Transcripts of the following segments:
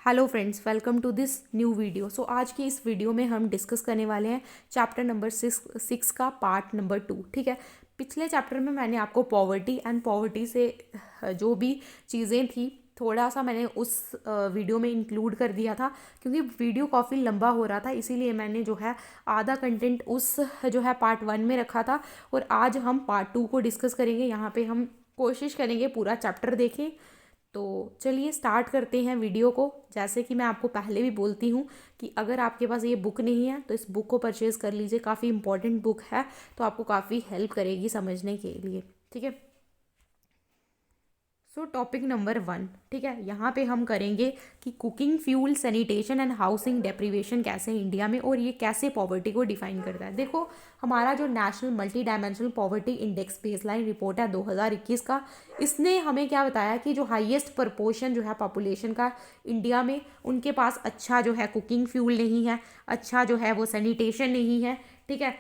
Hello friends, welcome to this new video. So आज की इस वीडियो में हम डिस्कस करने वाले हैं चैप्टर नंबर सिक्स का पार्ट नंबर 2। ठीक है। पिछले चैप्टर में मैंने आपको पॉवर्टी एंड पॉवर्टी से जो भी चीज़ें थी थोड़ा सा मैंने उस वीडियो में इंक्लूड कर दिया था, क्योंकि वीडियो काफ़ी लंबा हो रहा था, इसीलिए मैंने जो है आधा कंटेंट उस जो है पार्ट 1 में रखा था। और आज हम पार्ट 2 को डिस्कस करेंगे। यहाँ पे हम कोशिश करेंगे पूरा चैप्टर देखें। तो चलिए स्टार्ट करते हैं वीडियो को। जैसे कि मैं आपको पहले भी बोलती हूँ कि अगर आपके पास ये बुक नहीं है तो इस बुक को परचेज़ कर लीजिए, काफ़ी इंपॉर्टेंट बुक है, तो आपको काफ़ी हेल्प करेगी समझने के लिए। ठीक है। सो टॉपिक नंबर 1। ठीक है, यहाँ पे हम करेंगे कि cooking fuel, sanitation and housing deprivation कैसे है इंडिया में, और ये कैसे पॉवर्टी को डिफाइन करता है। देखो, हमारा जो national multi dimensional poverty index baseline report है 2021 का, इसने हमें क्या बताया कि जो हाईएस्ट प्रपोर्शन जो है पॉपुलेशन का इंडिया में, उनके पास अच्छा जो है कुकिंग फ्यूल नहीं है, अच्छा जो है वो सैनिटेशन नहीं है। ठीक है।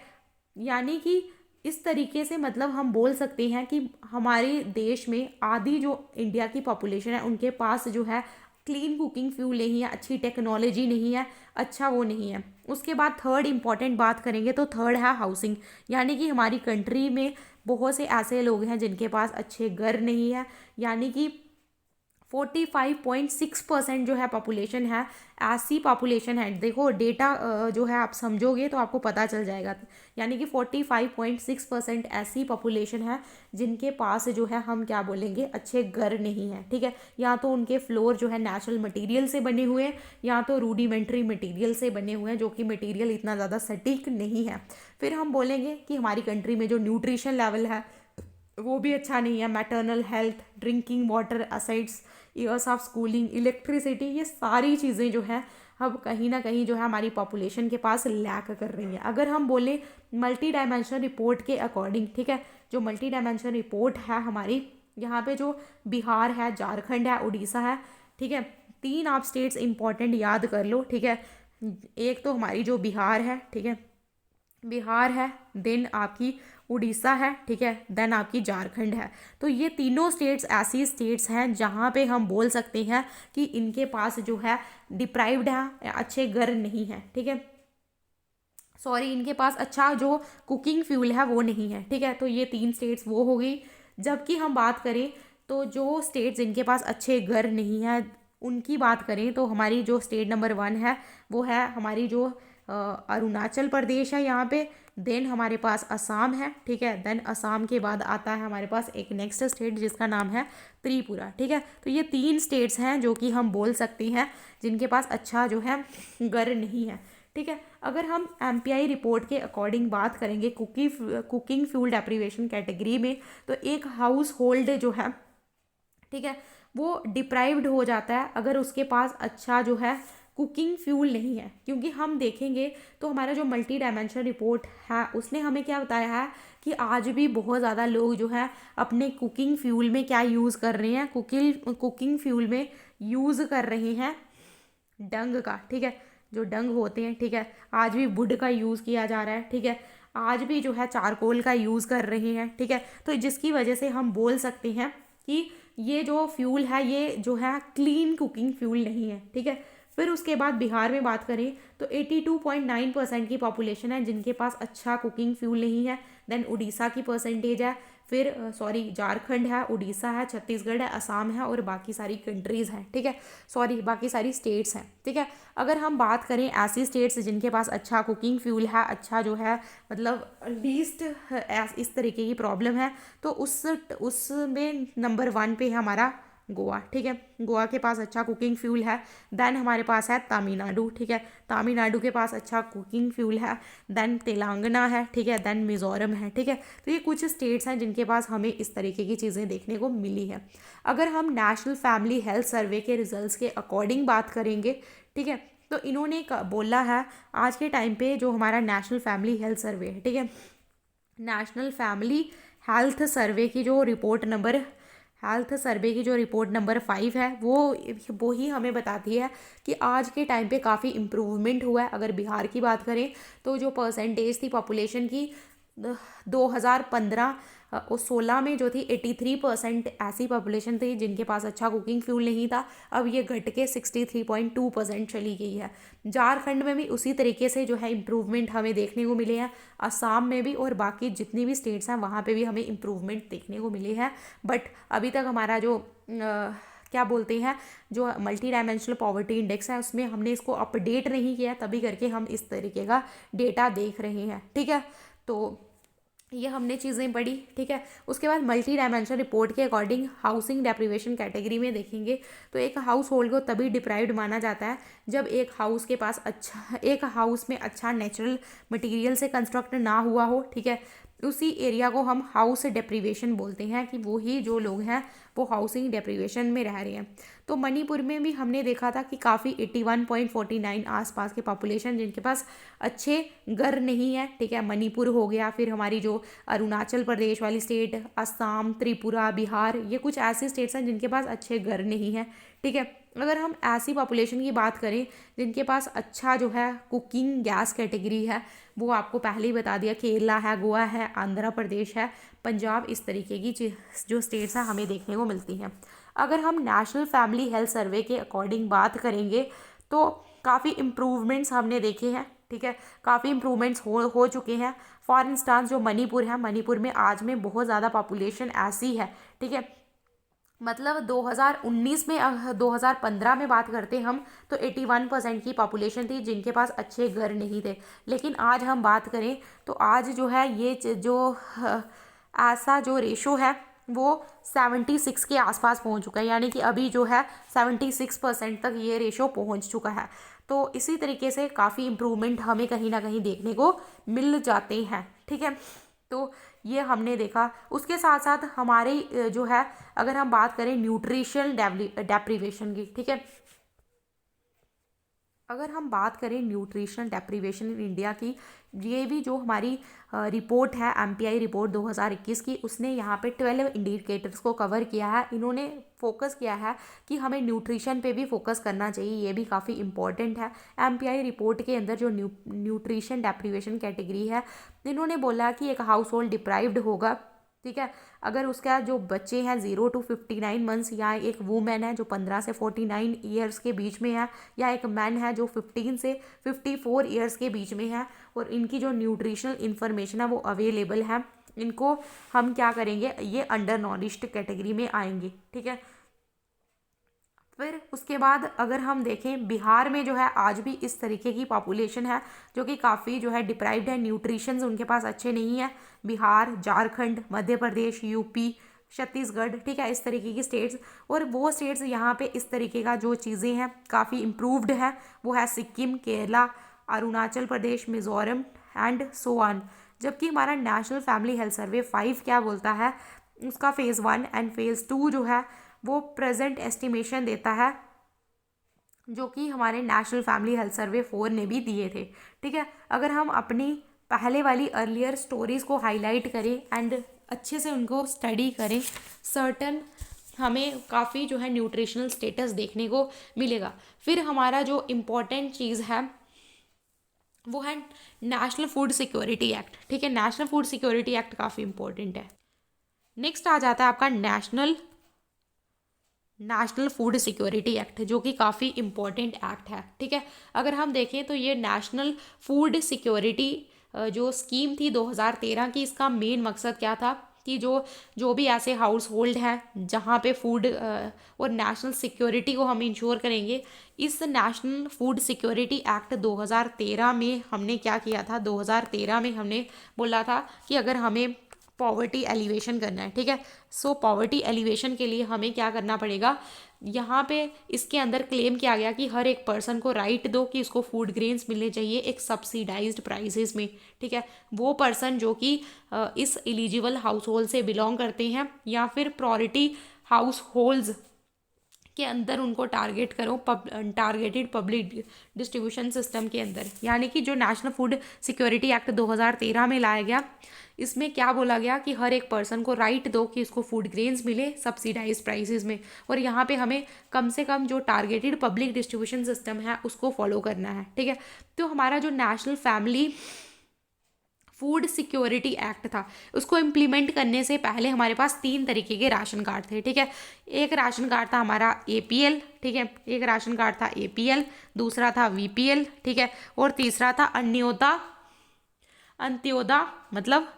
यानी कि इस तरीके से मतलब हम बोल सकते हैं कि हमारे देश में आधी जो इंडिया की पॉपुलेशन है उनके पास जो है क्लीन कुकिंग फ्यूल नहीं है, अच्छी टेक्नोलॉजी नहीं है, अच्छा वो नहीं है। उसके बाद थर्ड इंपॉर्टेंट बात करेंगे तो थर्ड है हाउसिंग। यानी कि हमारी कंट्री में बहुत से ऐसे लोग हैं जिनके पास अच्छे घर नहीं है। यानी कि 45.6% जो है पॉपुलेशन है, ऐसी पॉपुलेशन है। देखो डेटा जो है आप समझोगे तो आपको पता चल जाएगा। यानी कि 45.6% ऐसी पॉपुलेशन है जिनके पास जो है हम क्या बोलेंगे, अच्छे घर नहीं है। ठीक है। या तो उनके फ्लोर जो है नेचुरल मटेरियल से बने हुए हैं, या तो रूडिमेंट्री मटेरियल से बने हुए हैं, जो कि मटेरियल इतना ज़्यादा सटीक नहीं है। फिर हम बोलेंगे कि हमारी कंट्री में जो न्यूट्रिशन लेवल है वो भी अच्छा नहीं है। Maternal health, drinking water, asides, years of schooling, electricity, ये सारी चीज़ें जो है अब कहीं ना कहीं जो है हमारी पॉपुलेशन के पास लैक कर रही है। अगर हम बोले मल्टी डायमेंशनल रिपोर्ट के अकॉर्डिंग, ठीक है, जो मल्टी डायमेंशनल रिपोर्ट है हमारी, यहाँ पे जो बिहार है, झारखंड है, उड़ीसा है। ठीक है। तीन आप स्टेट्स इंपॉर्टेंट याद कर लो। ठीक है। एक तो हमारी जो बिहार है, ठीक है, बिहार है, देन आपकी उड़ीसा है, ठीक है, देन आपकी झारखंड है। तो ये तीनों स्टेट्स ऐसी स्टेट्स हैं जहाँ पे हम बोल सकते हैं कि इनके पास जो है डिप्राइव्ड है, अच्छे घर नहीं है। ठीक है, सॉरी, इनके पास अच्छा जो कुकिंग फ्यूल है वो नहीं है। ठीक है। तो ये तीन स्टेट्स वो हो गई। जबकि हम बात करें तो जो स्टेट्स जिनके पास अच्छे घर नहीं है उनकी बात करें तो हमारी जो स्टेट नंबर 1 है वो है हमारी जो अरुणाचल प्रदेश है यहाँ पे। देन हमारे पास असम है। ठीक है। देन असम के बाद आता है हमारे पास एक नेक्स्ट स्टेट जिसका नाम है त्रिपुरा। ठीक है। तो ये तीन स्टेट्स हैं जो कि हम बोल सकते हैं जिनके पास अच्छा जो है घर नहीं है। ठीक है। अगर हम एमपीआई रिपोर्ट के अकॉर्डिंग बात करेंगे कुकिंग फ्यूल डेप्रीवेशन कैटेगरी में, तो एक हाउस होल्ड जो है, ठीक है, वो डिप्राइव्ड हो जाता है अगर उसके पास अच्छा जो है कुकिंग फ्यूल नहीं है। क्योंकि हम देखेंगे तो हमारा जो मल्टी डायमेंशनल रिपोर्ट है उसने हमें क्या बताया है कि आज भी बहुत ज़्यादा लोग जो है अपने कुकिंग फ्यूल में क्या यूज़ कर रहे हैं, कुकिंग फ्यूल में यूज़ कर रहे हैं डंग का। ठीक है, जो डंग होते हैं, ठीक है, आज भी वुड का यूज़ किया जा रहा है। ठीक है, आज भी जो है चारकोल का यूज़ कर रहे हैं। ठीक है। तो जिसकी वजह से हम बोल सकते हैं कि ये जो फ्यूल है ये जो है क्लीन कुकिंग फ्यूल नहीं है। ठीक है। फिर उसके बाद बिहार में बात करें तो 82.9% की पॉपुलेशन है जिनके पास अच्छा कुकिंग फ्यूल नहीं है। देन उड़ीसा की परसेंटेज है, फिर सॉरी झारखंड है, उड़ीसा है, छत्तीसगढ़ है, असम है, और बाकी सारी कंट्रीज़ हैं। ठीक है, सॉरी बाकी सारी स्टेट्स हैं। ठीक है। अगर हम बात करें ऐसी स्टेट्स जिनके पास अच्छा कुकिंग फ्यूल है, अच्छा जो है मतलब लीस्ट इस तरीके की प्रॉब्लम है, तो उसमें नंबर 1 पे है हमारा गोवा। ठीक है, गोवा के पास अच्छा कुकिंग फ्यूल है। देन हमारे पास है तमिलनाडु। ठीक है, तमिलनाडु के पास अच्छा कुकिंग फ्यूल है। देन तेलंगाना है। ठीक है, देन मिज़ोरम है। ठीक है। तो ये कुछ स्टेट्स हैं जिनके पास हमें इस तरीके की चीज़ें देखने को मिली है। अगर हम नेशनल फैमिली हेल्थ सर्वे के रिजल्ट्स के अकॉर्डिंग बात करेंगे, ठीक है, तो इन्होंने बोला है आज के टाइम पे जो हमारा नेशनल फैमिली हेल्थ सर्वे है, ठीक है, नेशनल फैमिली हेल्थ सर्वे की जो रिपोर्ट नंबर 5 है वो ही हमें बताती है कि आज के टाइम पे काफ़ी इम्प्रूवमेंट हुआ है। अगर बिहार की बात करें तो जो परसेंटेज थी पॉपुलेशन की 2015 और 16 में जो थी 83% ऐसी पॉपुलेशन थी जिनके पास अच्छा कुकिंग फ्यूल नहीं था। अब ये घट के 63.2% चली गई है। झारखंड में भी उसी तरीके से जो है इम्प्रूवमेंट हमें देखने को मिले हैं, असम में भी, और बाकी जितनी भी स्टेट्स हैं वहाँ पे भी हमें इम्प्रूवमेंट देखने को मिले हैं। बट अभी तक हमारा जो क्या बोलते हैं, जो मल्टी डायमेंशनल पॉवर्टी इंडेक्स है, उसमें हमने इसको अपडेट नहीं किया, तभी करके हम इस तरीके का डेटा देख रहे हैं। ठीक है, तो ये हमने चीज़ें पढ़ी। ठीक है, उसके बाद मल्टी डायमेंशनल रिपोर्ट के अकॉर्डिंग हाउसिंग डेप्रिवेशन कैटेगरी में देखेंगे तो एक हाउस होल्ड को तभी डिप्राइव्ड माना जाता है जब एक हाउस में अच्छा नेचुरल मटेरियल से कंस्ट्रक्ट ना हुआ हो। ठीक है, उसी एरिया को हम हाउस डेप्रिवेशन बोलते हैं, कि वो ही जो लोग हैं वो हाउसिंग डेप्रिवेशन में रह रहे हैं। तो मणिपुर में भी हमने देखा था कि काफ़ी 81.49 आसपास के पॉपुलेशन जिनके पास अच्छे घर नहीं है। ठीक है, मणिपुर हो गया, फिर हमारी जो अरुणाचल प्रदेश वाली स्टेट, असम, त्रिपुरा, बिहार, ये कुछ ऐसे स्टेट्स हैं जिनके पास अच्छे घर नहीं है। ठीक है, अगर हम ऐसी पॉपुलेशन की बात करें जिनके पास अच्छा जो है कुकिंग गैस कैटेगरी है, वो आपको पहले ही बता दिया, केरला है, गोवा है, आंध्र प्रदेश है, पंजाब, इस तरीके की जो स्टेट्स हैं हमें देखने को मिलती हैं। अगर हम नेशनल फैमिली हेल्थ सर्वे के अकॉर्डिंग बात करेंगे तो काफ़ी इम्प्रूवमेंट्स हमने देखे हैं। ठीक है, काफ़ी इम्प्रूवमेंट्स हो चुके हैं। फॉर इंस्टांस जो मणिपुर है, मणिपुर में आज में बहुत ज़्यादा पॉपुलेशन ऐसी है। ठीक है, मतलब 2019 में 2015 में बात करते हम तो 81% की पॉपुलेशन थी जिनके पास अच्छे घर नहीं थे। लेकिन आज हम बात करें तो आज जो है ये ऐसा जो रेशो है वो 76 के आसपास पहुंच चुका है, यानी कि अभी जो है 76% तक ये रेशो पहुंच चुका है। तो इसी तरीके से काफ़ी इम्प्रूवमेंट हमें कहीं ना कहीं देखने को मिल जाते हैं। ठीक है, तो ये हमने देखा। उसके साथ साथ हमारे जो है, अगर हम बात करें न्यूट्रिशनल डेप्रिवेशन की, ठीक है, अगर हम बात करें न्यूट्रिशनल डेप्रिवेशन इन इंडिया की, ये भी जो हमारी रिपोर्ट है एमपीआई रिपोर्ट 2021 की, उसने यहाँ पे 12 इंडिकेटर्स को कवर किया है। इन्होंने फोकस किया है कि हमें न्यूट्रिशन पे भी फोकस करना चाहिए, ये भी काफ़ी इंपॉर्टेंट है। एमपीआई रिपोर्ट के अंदर जो न्यूट्रिशन डेप्रिवेशन कैटेगरी है, इन्होंने बोला कि एक हाउस होल्ड डिप्राइव्ड होगा। ठीक है, अगर उसका जो बच्चे हैं 0 to 59 मंथ्स, या एक वूमेन है जो 15 से 49 ईयर्स के बीच में है, या एक मैन है जो 15 से 54 ईयर्स के बीच में है, और इनकी जो न्यूट्रिशनल इन्फॉर्मेशन है वो अवेलेबल है, इनको हम क्या करेंगे, ये अंडर नॉरिश्ड कैटेगरी में आएंगे। ठीक है, फिर उसके बाद अगर हम देखें बिहार में जो है आज भी इस तरीके की पॉपुलेशन है जो कि काफ़ी जो है डिप्राइव्ड है, न्यूट्रिशंस उनके पास अच्छे नहीं है। बिहार, झारखंड, मध्य प्रदेश, यूपी, छत्तीसगढ़, ठीक है, इस तरीके की स्टेट्स, और वो स्टेट्स यहाँ पे इस तरीके का जो चीज़ें हैं काफ़ी इम्प्रूव्ड है, वो है Sikkim, Kerala, Arunachal Pradesh, Mizoram and so on. जबकि हमारा नेशनल फैमिली हेल्थ सर्वे 5 क्या बोलता है, उसका फेज़ 1 एंड फेज़ 2 जो है वो प्रेजेंट एस्टिमेशन देता है, जो कि हमारे नेशनल फैमिली हेल्थ सर्वे 4 ने भी दिए थे। ठीक है, अगर हम अपनी पहले वाली अर्लियर स्टोरीज़ को हाईलाइट करें एंड अच्छे से उनको स्टडी करें, सर्टन हमें काफ़ी जो है न्यूट्रिशनल स्टेटस देखने को मिलेगा। फिर हमारा जो इम्पोर्टेंट चीज़ है वो है नेशनल फूड सिक्योरिटी एक्ट। ठीक है, नेशनल फूड सिक्योरिटी एक्ट काफ़ी इंपॉर्टेंट है। नेक्स्ट आ जाता है आपका नेशनल फूड सिक्योरिटी एक्ट, जो कि काफ़ी इम्पॉर्टेंट एक्ट है। ठीक है, अगर हम देखें तो ये नेशनल फूड सिक्योरिटी जो स्कीम थी 2013 की, इसका मेन मकसद क्या था कि जो भी ऐसे हाउस होल्ड हैं जहाँ पे फूड और नेशनल सिक्योरिटी को हम इंश्योर करेंगे, इस नेशनल फूड सिक्योरिटी एक्ट 2013 में हमने क्या किया था, 2013 में हमने बोला था कि अगर हमें पॉवर्टी एलिवेशन करना है, ठीक है, सो पॉवर्टी एलिवेशन के लिए हमें क्या करना पड़ेगा, यहाँ पे इसके अंदर क्लेम किया गया कि हर एक पर्सन को राइट दो कि उसको फूड ग्रेन्स मिलने चाहिए एक सब्सिडाइज्ड प्राइसेस में। ठीक है, वो पर्सन जो कि इस एलिजिबल हाउस होल्ड से बिलोंग करते हैं या फिर प्रायोरिटी हाउस होल्ड्स के अंदर उनको टारगेट करो, टारगेटेड पब्लिक डिस्ट्रीब्यूशन सिस्टम के अंदर। यानी कि जो नेशनल फूड सिक्योरिटी एक्ट 2013 में लाया गया, इसमें क्या बोला गया कि हर एक पर्सन को राइट दो कि उसको फूड ग्रेन्स मिले सब्सिडाइज प्राइसेस में, और यहाँ पे हमें कम से कम जो टारगेटेड पब्लिक डिस्ट्रीब्यूशन सिस्टम है उसको फॉलो करना है। ठीक है, तो हमारा जो national family food security act था, उसको इम्प्लीमेंट करने से पहले हमारे पास 3 तरीके के राशन कार्ड थे, ठीक है। एक राशन कार्ड था हमारा एपीएल, ठीक है, एक राशन कार्ड था एपीएल, दूसरा था वीपीएल, ठीक है, और तीसरा था अन्योदा, अंत्योदा मतलब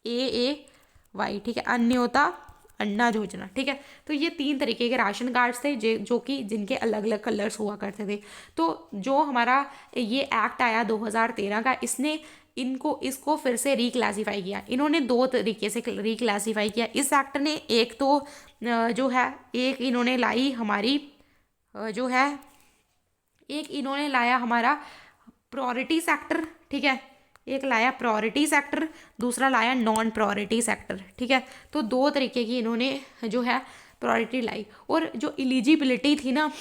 AAY, ठीक है, अन्योता अन्ना योजना, ठीक है। तो ये 3 तरीके के राशन कार्ड्स थे जो कि जिनके अलग अलग कलर्स हुआ करते थे। तो जो हमारा ये एक्ट आया 2013 का, इसने इसको फिर से रिक्लासीफाई किया। इन्होंने 2 तरीके से रिक्लासीफाई किया इस एक्ट ने। एक तो जो है, एक इन्होंने लाई हमारी जो है, एक इन्होंने लाया हमारा प्रायोरिटी सेक्टर, ठीक है, एक लाया प्रायोरिटी सेक्टर, दूसरा लाया नॉन प्रायोरिटी सेक्टर, ठीक है। तो 2 तरीके की इन्होंने जो है प्रायोरिटी लाई। और जो एलिजिबिलिटी थी ना,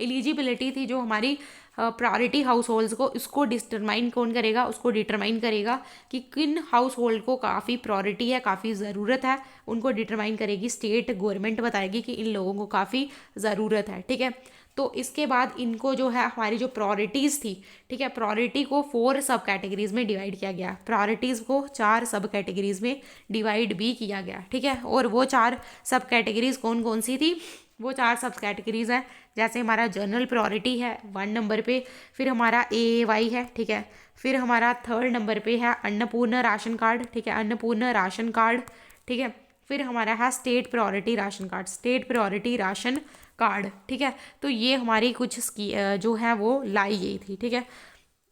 एलिजिबिलिटी थी जो हमारी प्रायोरिटी हाउस होल्ड्स को, इसको डिटरमाइन कौन करेगा, उसको डिटरमाइन करेगा कि किन हाउस होल्ड को काफ़ी प्रायोरिटी है, काफ़ी ज़रूरत है, उनको डिटरमाइन करेगी स्टेट गवर्नमेंट, बताएगी कि इन लोगों को काफ़ी ज़रूरत है, ठीक है। तो इसके बाद इनको जो है हमारी जो प्रायोरिटीज़ थी, ठीक है, प्रायोरिटी को 4 सब कैटेगरीज़ में डिवाइड किया गया, प्रायोरिटीज़ को 4 सब कैटेगरीज़ में डिवाइड भी किया गया, ठीक है। और वो 4 सब कैटेगरीज़ कौन कौन सी थी, वो 4 सब कैटेगरीज़ हैं, जैसे हमारा जनरल प्रायोरिटी है 1 नंबर पे, फिर हमारा AAY है, ठीक है, फिर हमारा 3rd नंबर पे है अन्नपूर्ण राशन कार्ड, ठीक है, अन्नपूर्ण राशन कार्ड, ठीक है, फिर हमारा है state priority ration card, state priority ration card, ठीक है। तो ये हमारी कुछ जो है वो लाई गई थी, ठीक है,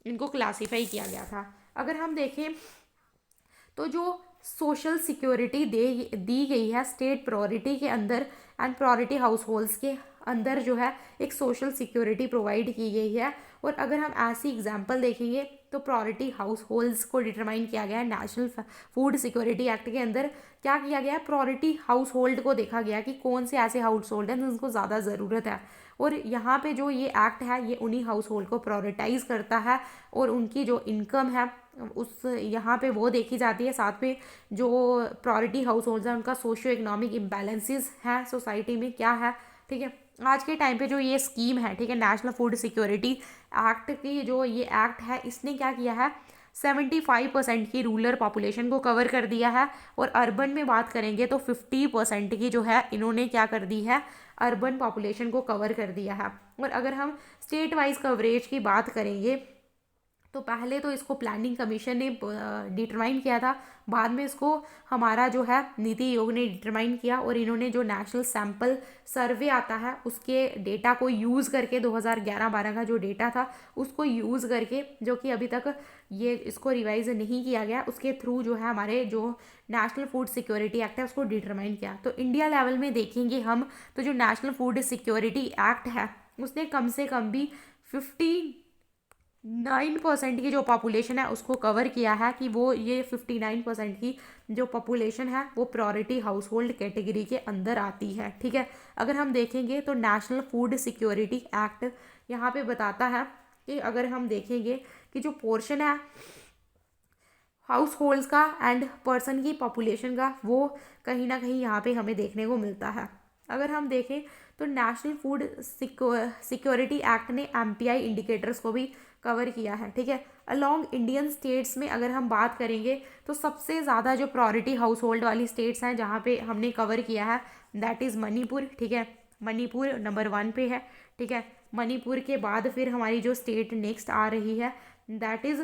इनको क्लासीफाई किया गया था। अगर हम देखें तो जो सोशल सिक्योरिटी दी गई है स्टेट प्रायोरिटी के अंदर एंड प्रायोरिटी हाउस होल्ड्स के अंदर, जो है एक सोशल सिक्योरिटी प्रोवाइड की गई है। और अगर हम ऐसी एग्जांपल देखेंगे तो प्रायोरिटी हाउस होल्ड्स को डिटरमाइन किया गया है नेशनल फूड सिक्योरिटी एक्ट के अंदर। क्या किया गया है, प्रायोरिटी हाउस होल्ड को देखा गया कि कौन से ऐसे हाउस होल्ड हैं जिनको ज़्यादा ज़रूरत है, और यहाँ पे जो ये एक्ट है ये उन्हीं हाउस होल्ड को प्रायोरिटाइज करता है, और उनकी जो इनकम है उस यहाँ पे वो देखी जाती है। साथ में जो प्रायोरिटी हाउस होल्ड्स हैं उनका सोशियो इकोनॉमिक इम्बैलेंसेस हैं सोसाइटी में क्या है, ठीक है। आज के टाइम पे जो ये स्कीम है, ठीक है, नेशनल फूड सिक्योरिटी एक्ट की जो ये एक्ट है, इसने क्या किया है, 75% की रूरल पॉपुलेशन को कवर कर दिया है, और अर्बन में बात करेंगे तो 50% की जो है इन्होंने क्या कर दी है, अर्बन पॉपुलेशन को कवर कर दिया है। और अगर हम स्टेट वाइज कवरेज की बात करेंगे तो पहले तो इसको प्लानिंग कमीशन ने डिटरमाइन किया था, बाद में इसको हमारा जो है नीति आयोग ने डिटरमाइन किया, और इन्होंने जो नेशनल सैंपल सर्वे आता है उसके डेटा को यूज़ करके 2011-12 का जो डेटा था उसको यूज़ करके, जो कि अभी तक ये इसको रिवाइज नहीं किया गया, उसके थ्रू जो है हमारे जो नेशनल फूड सिक्योरिटी एक्ट है उसको डिटरमाइन किया। तो इंडिया लेवल में देखेंगे हम तो जो नेशनल फूड सिक्योरिटी एक्ट है उसने कम से कम भी 59% की जो पॉपुलेशन है उसको कवर किया है, कि वो ये 59% की जो पॉपुलेशन है वो प्रायोरिटी हाउस होल्ड कैटेगरी के अंदर आती है, ठीक है। अगर हम देखेंगे तो नेशनल फूड सिक्योरिटी एक्ट यहाँ पे बताता है कि अगर हम देखेंगे कि जो पोर्शन है हाउस होल्ड्स का एंड पर्सन की पॉपुलेशन का, वो कहीं ना कहीं यहाँ पे हमें देखने को मिलता है। अगर हम देखें तो नेशनल फूड सिक्योरिटी एक्ट ने MPI इंडिकेटर्स को भी कवर किया है, ठीक है। अलॉन्ग इंडियन स्टेट्स में अगर हम बात करेंगे तो सबसे ज़्यादा जो प्रायोरिटी हाउस होल्ड वाली स्टेट्स हैं जहाँ पे हमने कवर किया है दैट इज़ मणिपुर, ठीक है, मणिपुर नंबर 1 पे है, ठीक है। मणिपुर के बाद फिर हमारी जो स्टेट नेक्स्ट आ रही है दैट इज़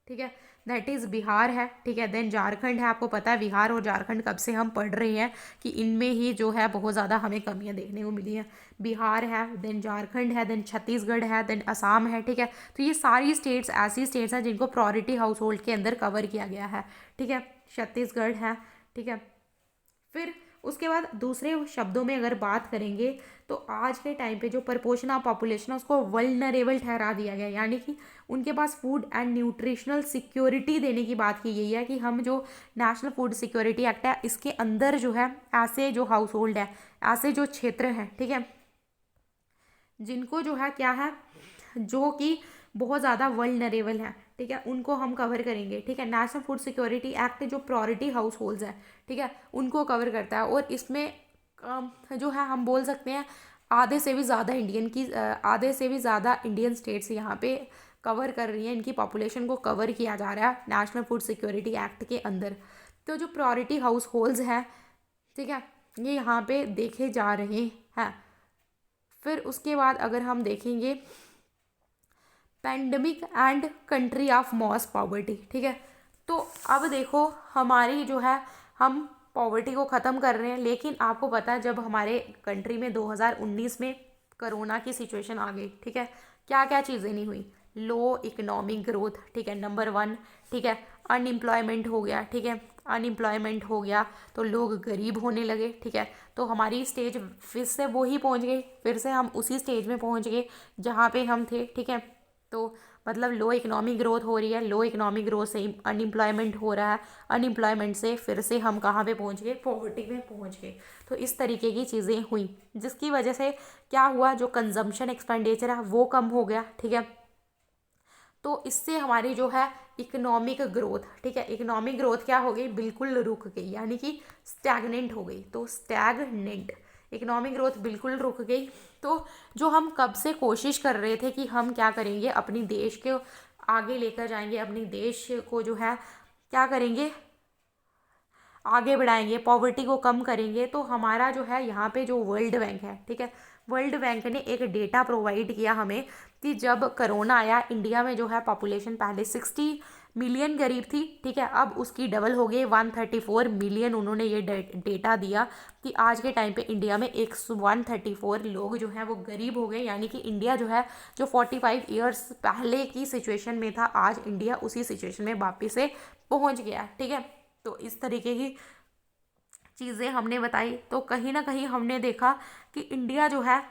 ठीक है, दैट इज़ बिहार है, ठीक है, देन झारखंड है। आपको पता है बिहार और झारखंड कब से हम पढ़ रहे हैं कि इनमें ही जो है बहुत ज़्यादा हमें कमियां देखने को मिली हैं। बिहार है, देन झारखंड है, देन छत्तीसगढ़ है, देन असम है, ठीक है। तो ये सारी स्टेट्स ऐसी स्टेट्स हैं जिनको प्रायोरिटी हाउस होल्ड के अंदर कवर किया गया है, ठीक है, छत्तीसगढ़ है, ठीक है। फिर उसके बाद दूसरे शब्दों में अगर बात करेंगे तो आज के टाइम पे जो प्रपोर्शन ऑफ पॉपुलेशन है उसको वल्नरेबल ठहरा दिया गया, यानी कि उनके पास फूड एंड न्यूट्रिशनल सिक्योरिटी देने की बात की गई है कि हम जो नेशनल फूड सिक्योरिटी एक्ट है इसके अंदर जो है ऐसे जो हाउस होल्ड है, ऐसे जो क्षेत्र हैं, ठीक है, जिनको जो है क्या है, जो कि बहुत ज़्यादा वल्नरेबल है, ठीक है, उनको हम कवर करेंगे, ठीक है। नेशनल फूड सिक्योरिटी एक्ट जो प्रायोरिटी हाउस होल्ड्स है, ठीक है, उनको कवर करता है। और इसमें जो है हम बोल सकते हैं आधे से भी ज़्यादा इंडियन स्टेट्स यहाँ पे कवर कर रही हैं, इनकी पॉपुलेशन को कवर किया जा रहा है नेशनल फूड सिक्योरिटी एक्ट के अंदर। तो जो प्रायोरिटी हाउस होल्ड्स हैं, ठीक है, ये यहाँ पे देखे जा रहे हैं। फिर उसके बाद अगर हम देखेंगे pandemic and country of mass poverty, ठीक है। तो अब देखो हमारी जो है, हम पॉवर्टी को ख़त्म कर रहे हैं, लेकिन आपको पता है जब हमारे कंट्री में 2019 में कोरोना की सिचुएशन आ गई, ठीक है, क्या क्या चीज़ें नहीं हुई। लो इकोनॉमिक ग्रोथ, ठीक है, नंबर 1, ठीक है। अनएम्प्लॉयमेंट हो गया, ठीक है, अनएम्प्लॉयमेंट हो गया तो लोग गरीब होने लगे, ठीक है। तो हमारी स्टेज फिर से वही पहुंच गई, फिर से हम उसी स्टेज में पहुंच गए जहाँ पे हम थे, ठीक है। तो मतलब लो इकोनॉमिक ग्रोथ हो रही है, लो इकोनॉमिक ग्रोथ से अनएम्प्लॉयमेंट हो रहा है, अनएम्प्लॉयमेंट से फिर से हम कहाँ पे पहुँच गए, पॉवर्टी में पहुँच गए। तो इस तरीके की चीज़ें हुई, जिसकी वजह से क्या हुआ, जो कंजम्पशन एक्सपेंडिचर है वो कम हो गया, ठीक है। तो इससे हमारी जो है इकोनॉमिक ग्रोथ, ठीक है, इकोनॉमिक ग्रोथ क्या हो गई, बिल्कुल रुक गई, यानी कि स्टैगनेंट हो गई। तो स्टैगनेंट इकोनॉमिक ग्रोथ बिल्कुल रुक गई। तो जो हम कब से कोशिश कर रहे थे कि हम क्या करेंगे, अपनी देश को आगे लेकर जाएंगे, अपनी देश को जो है क्या करेंगे, आगे बढ़ाएंगे, पॉवर्टी को कम करेंगे। तो हमारा जो है यहाँ पे जो वर्ल्ड बैंक है, ठीक है, वर्ल्ड बैंक ने एक डेटा प्रोवाइड किया हमें कि जब कोरोना आया, इंडिया में जो है पॉपुलेशन पहले 60 मिलियन करीब थी, ठीक है, अब उसकी डबल हो गई 134 मिलियन। उन्होंने ये डेटा दिया कि आज के टाइम पे इंडिया में 134 लोग जो हैं वो गरीब हो गए, यानी कि इंडिया जो है, जो 45 ईयर्स पहले की सिचुएशन में था, आज इंडिया उसी सिचुएशन में वापस से पहुँच गया, ठीक है। तो इस तरीके की चीज़ें हमने बताई। तो कहीं ना कहीं हमने देखा कि इंडिया जो है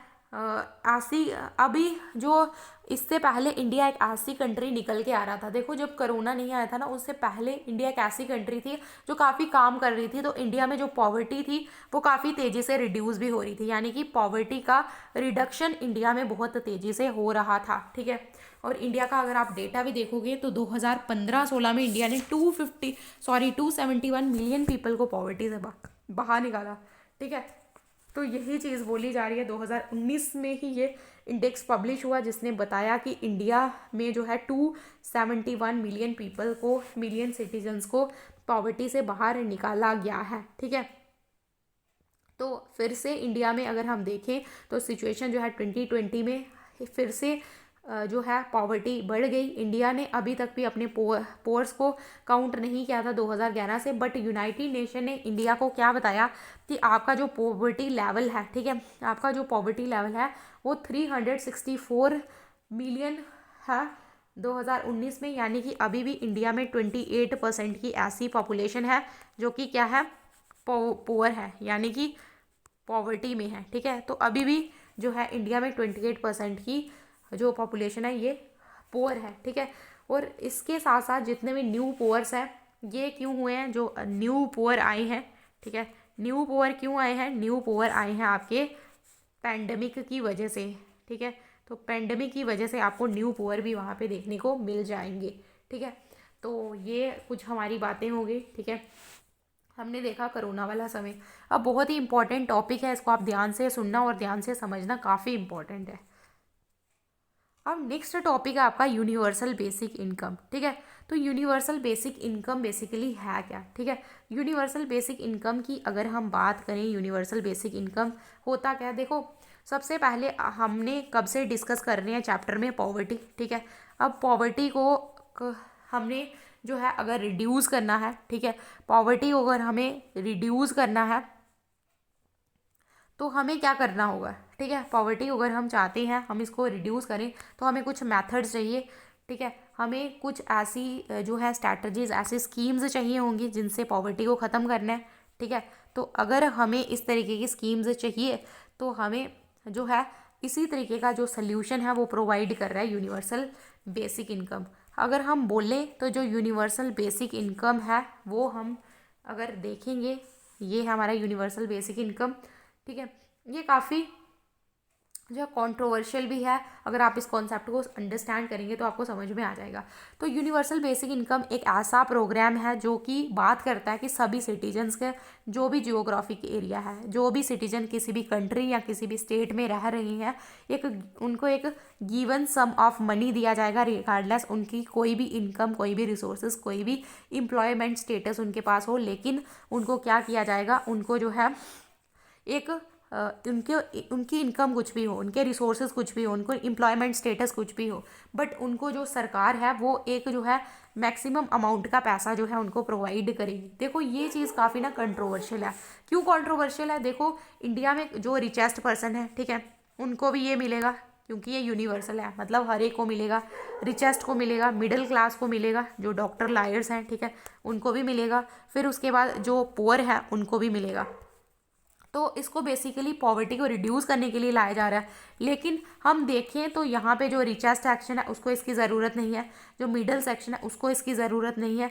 ऐसी, अभी जो इससे पहले इंडिया एक ऐसी कंट्री निकल के आ रहा था। देखो जब कोरोना नहीं आया था ना, उससे पहले इंडिया एक ऐसी कंट्री थी जो काफ़ी काम कर रही थी। तो इंडिया में जो पॉवर्टी थी वो काफ़ी तेज़ी से रिड्यूस भी हो रही थी, यानी कि पॉवर्टी का रिडक्शन इंडिया में बहुत तेज़ी से हो रहा था, ठीक है। और इंडिया का अगर आप डेटा भी देखोगे तो 2015-16 में इंडिया ने 271 मिलियन पीपल को पॉवर्टी से बाहर निकाला, ठीक है। तो यही चीज़ बोली जा रही है। 2019 में ही ये इंडेक्स पब्लिश हुआ जिसने बताया कि इंडिया में जो है 271 मिलियन पीपल को, मिलियन सिटीजन्स को पॉवर्टी से बाहर निकाला गया है, ठीक है। तो फिर से इंडिया में अगर हम देखें तो सिचुएशन जो है 2020 में फिर से जो है पॉवर्टी बढ़ गई। इंडिया ने अभी तक भी अपने पोर्स को काउंट नहीं किया था 2011 से, बट यूनाइटेड नेशन ने इंडिया को क्या बताया कि आपका जो पॉवर्टी लेवल है, ठीक है, आपका जो पॉवर्टी लेवल है वो 364 मिलियन है 2019 में, यानी कि अभी भी इंडिया में 28% की ऐसी पॉपुलेशन है जो कि क्या है, पुअर है, यानी कि पॉवर्टी में है, ठीक है। तो अभी भी जो है इंडिया में 28% की जो पॉपुलेशन है ये पुअर है, ठीक है। और इसके साथ साथ जितने भी न्यू पुअर्स हैं, ये क्यों हुए हैं, जो न्यू पुअर आए हैं, ठीक है, न्यू पुअर क्यों आए हैं, न्यू पुअर आए हैं आपके पैंडमिक की वजह से, ठीक है। तो पैंडमिक की वजह से आपको न्यू पुअर भी वहाँ पे देखने को मिल जाएंगे, ठीक है। तो ये कुछ हमारी बातें हो गई, ठीक है। हमने देखा कोरोना वाला समय। अब बहुत ही इंपॉर्टेंट टॉपिक है, इसको आप ध्यान से सुनना और ध्यान से समझना, काफ़ी इंपॉर्टेंट है। अब नेक्स्ट टॉपिक है आपका यूनिवर्सल बेसिक इनकम, ठीक है। तो यूनिवर्सल बेसिक इनकम बेसिकली है क्या, ठीक है। यूनिवर्सल बेसिक इनकम की अगर हम बात करें, यूनिवर्सल बेसिक इनकम होता क्या है, देखो सबसे पहले हमने कब से डिस्कस कर रहे हैं चैप्टर में, पॉवर्टी, ठीक है। अब पॉवर्टी को हमने जो है अगर रिड्यूस करना है, ठीक है, पॉवर्टी को अगर हमें रिड्यूस करना है तो हमें क्या करना होगा, ठीक है। पॉवर्टी अगर हम चाहते हैं हम इसको रिड्यूस करें तो हमें कुछ मेथड्स चाहिए, ठीक है। हमें कुछ ऐसी जो है स्ट्रैटेजीज, ऐसी स्कीम्स चाहिए होंगी जिनसे पॉवर्टी को ख़त्म करना है, ठीक है। तो अगर हमें इस तरीके की स्कीम्स चाहिए तो हमें जो है इसी तरीके का जो सल्यूशन है वो प्रोवाइड कर रहा है यूनिवर्सल बेसिक इनकम। अगर हम बोलें तो जो यूनिवर्सल बेसिक इनकम है वो हम अगर देखेंगे, ये है हमारा यूनिवर्सल बेसिक इनकम, ठीक है। ये काफ़ी जो कंट्रोवर्शियल भी है। अगर आप इस कॉन्सेप्ट को अंडरस्टैंड करेंगे तो आपको समझ में आ जाएगा। तो यूनिवर्सल बेसिक इनकम एक ऐसा प्रोग्राम है जो कि बात करता है कि सभी सिटीजन्स के, जो भी जियोग्राफिक एरिया है, जो भी सिटीजन किसी भी कंट्री या किसी भी स्टेट में रह रही हैं, उनको एक गिवन सम ऑफ मनी दिया जाएगा, रिगार्डलेस उनकी कोई भी इनकम, कोई भी रिसोर्सेज, कोई भी एम्प्लॉयमेंट स्टेटस उनके पास हो। लेकिन उनको क्या किया जाएगा, उनको जो है एक उनके उनकी इनकम कुछ भी हो, उनके रिसोर्सेज कुछ भी हो, उनको एम्प्लॉयमेंट स्टेटस कुछ भी हो, बट उनको जो सरकार है वो एक जो है मैक्सिमम अमाउंट का पैसा जो है उनको प्रोवाइड करेगी। देखो ये चीज़ काफ़ी ना कंट्रोवर्शियल है। क्यों कंट्रोवर्शियल है? देखो इंडिया में जो रिचेस्ट पर्सन है, ठीक है, उनको भी ये मिलेगा क्योंकि ये यूनिवर्सल है, मतलब हर एक को मिलेगा। रिचेस्ट को मिलेगा, मिडिल क्लास को मिलेगा, जो डॉक्टर लायर्स हैं, ठीक है, उनको भी मिलेगा। फिर उसके बाद जो पुअर है उनको भी मिलेगा। तो इसको बेसिकली पॉवर्टी को रिड्यूस करने के लिए लाया जा रहा है। लेकिन हम देखें तो यहाँ पे जो रिचेस्ट सेक्शन है उसको इसकी ज़रूरत नहीं है, जो मिडिल सेक्शन है उसको इसकी ज़रूरत नहीं है,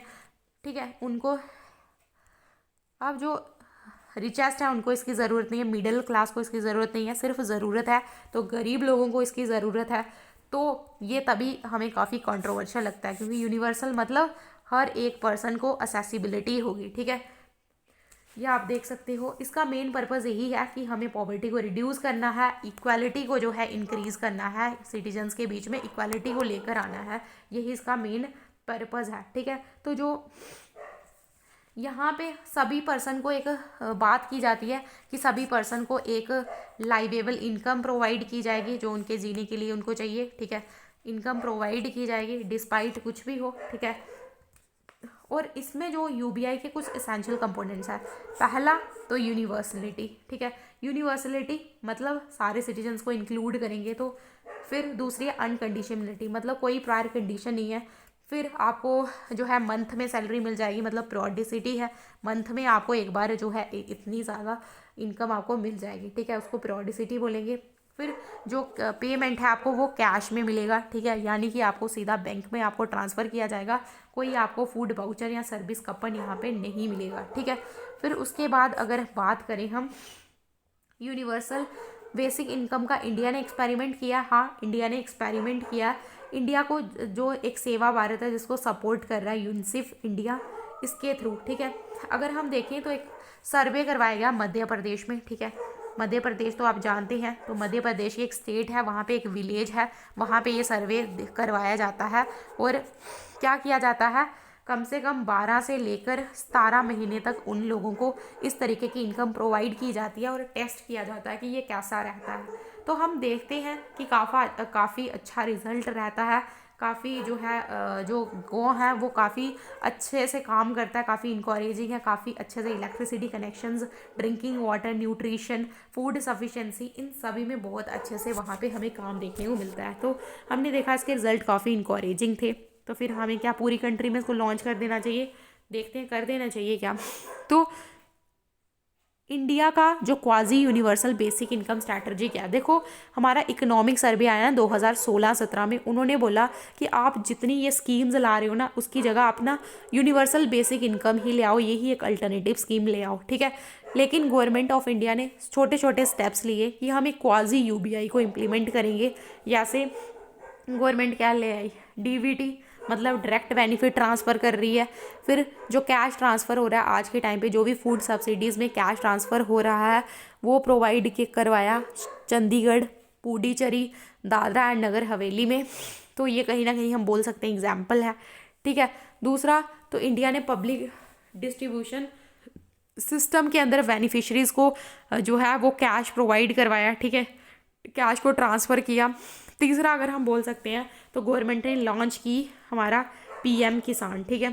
ठीक है, उनको, अब जो रिचेस्ट है उनको इसकी ज़रूरत नहीं है, मिडिल क्लास को इसकी ज़रूरत नहीं है, सिर्फ ज़रूरत है तो गरीब लोगों को इसकी ज़रूरत है। तो ये तभी हमें काफ़ी कंट्रोवर्शियल लगता है, क्योंकि यूनिवर्सल मतलब हर एक पर्सन को असेसिबिलिटी होगी, ठीक है। ये आप देख सकते हो, इसका मेन पर्पज़ यही है कि हमें पॉवर्टी को रिड्यूस करना है, इक्वालिटी को जो है इंक्रीज़ करना है, सिटीजन्स के बीच में इक्वालिटी को लेकर आना है, यही इसका मेन पर्पज़ है, ठीक है। तो जो यहाँ पे सभी पर्सन को एक बात की जाती है कि सभी पर्सन को एक लाइवेबल इनकम प्रोवाइड की जाएगी, जो उनके जीने के लिए उनको चाहिए, ठीक है, इनकम प्रोवाइड की जाएगी डिस्पाइट कुछ भी हो, ठीक है। और इसमें जो यूबीआई के कुछ एसेंशियल कंपोनेंट्स हैं, पहला तो यूनिवर्सलिटी, ठीक है, यूनिवर्सलिटी मतलब सारे सिटीजन्स को इंक्लूड करेंगे। तो फिर दूसरी है अनकंडीशनलिटी, मतलब कोई प्रायर कंडीशन नहीं है। फिर आपको जो है मंथ में सैलरी मिल जाएगी, मतलब प्रोडिसिटी है, मंथ में आपको एक बार जो है इतनी ज़्यादा इनकम आपको मिल जाएगी, ठीक है, उसको प्रोडिसिटी बोलेंगे। फिर जो पेमेंट है आपको वो कैश में मिलेगा, ठीक है, यानी कि आपको सीधा बैंक में आपको ट्रांसफ़र किया जाएगा, कोई आपको फूड वाउचर या सर्विस कूपन यहाँ पे नहीं मिलेगा, ठीक है। फिर उसके बाद अगर बात करें हम यूनिवर्सल बेसिक इनकम का, इंडिया ने एक्सपेरिमेंट किया, हाँ इंडिया ने एक्सपेरिमेंट किया। इंडिया को जो एक सेवा भारत है जिसको सपोर्ट कर रहा है यूनिसेफ इंडिया, इसके थ्रू, ठीक है। अगर हम देखें तो एक सर्वे करवाया गया मध्य प्रदेश में, ठीक है, मध्य प्रदेश तो आप जानते हैं, तो मध्य प्रदेश की एक स्टेट है, वहाँ पे एक विलेज है, वहाँ पे ये सर्वे करवाया जाता है। और क्या किया जाता है, कम से कम 12 से लेकर 17 महीने तक उन लोगों को इस तरीके की इनकम प्रोवाइड की जाती है और टेस्ट किया जाता है कि ये कैसा रहता है। तो हम देखते हैं कि काफ़ी अच्छा रिजल्ट रहता है, काफ़ी जो है जो गाँव है वो काफ़ी अच्छे से काम करता है, काफ़ी इंकरेजिंग है, काफ़ी अच्छे से electricity connections, drinking water, nutrition, food sufficiency, इन सभी में बहुत अच्छे से वहाँ पे हमें काम देखने को मिलता है। तो हमने देखा इसके रिजल्ट काफ़ी इंकरेजिंग थे। तो फिर हमें क्या पूरी कंट्री में इसको लॉन्च कर देना चाहिए? देखते हैं कर देना चाहिए क्या। तो इंडिया का जो quasi universal basic income strategy क्या है, देखो हमारा इकोनॉमिक सर्वे आया ना 2016-17 में, उन्होंने बोला कि आप जितनी ये स्कीम्स ला रहे हो ना उसकी जगह आप ना यूनिवर्सल बेसिक इनकम ही ले आओ, यही एक अल्टरनेटिव स्कीम ले आओ, ठीक है। लेकिन गवर्नमेंट ऑफ इंडिया ने छोटे छोटे स्टेप्स लिए कि हम एक क्वाजी यूबीआई को इम्प्लीमेंट करेंगे। जैसे गवर्नमेंट क्या ले आई, डीबीटी मतलब डायरेक्ट बेनिफिट ट्रांसफ़र कर रही है। फिर जो कैश ट्रांसफ़र हो रहा है आज के टाइम पे, जो भी फूड सब्सिडीज़ में कैश ट्रांसफ़र हो रहा है वो प्रोवाइड करवाया चंडीगढ़, पुडुचेरी, दादरा एंड नगर हवेली में। तो ये कहीं ना कहीं हम बोल सकते हैं एग्जाम्पल है, ठीक है। दूसरा तो इंडिया ने पब्लिक डिस्ट्रीब्यूशन सिस्टम के अंदर बेनिफिशरीज़ को जो है वो कैश प्रोवाइड करवाया, ठीक है, कैश को ट्रांसफ़र किया। तीसरा अगर हम बोल सकते हैं तो गवर्नमेंट ने लॉन्च की हमारा पीएम किसान, ठीक है,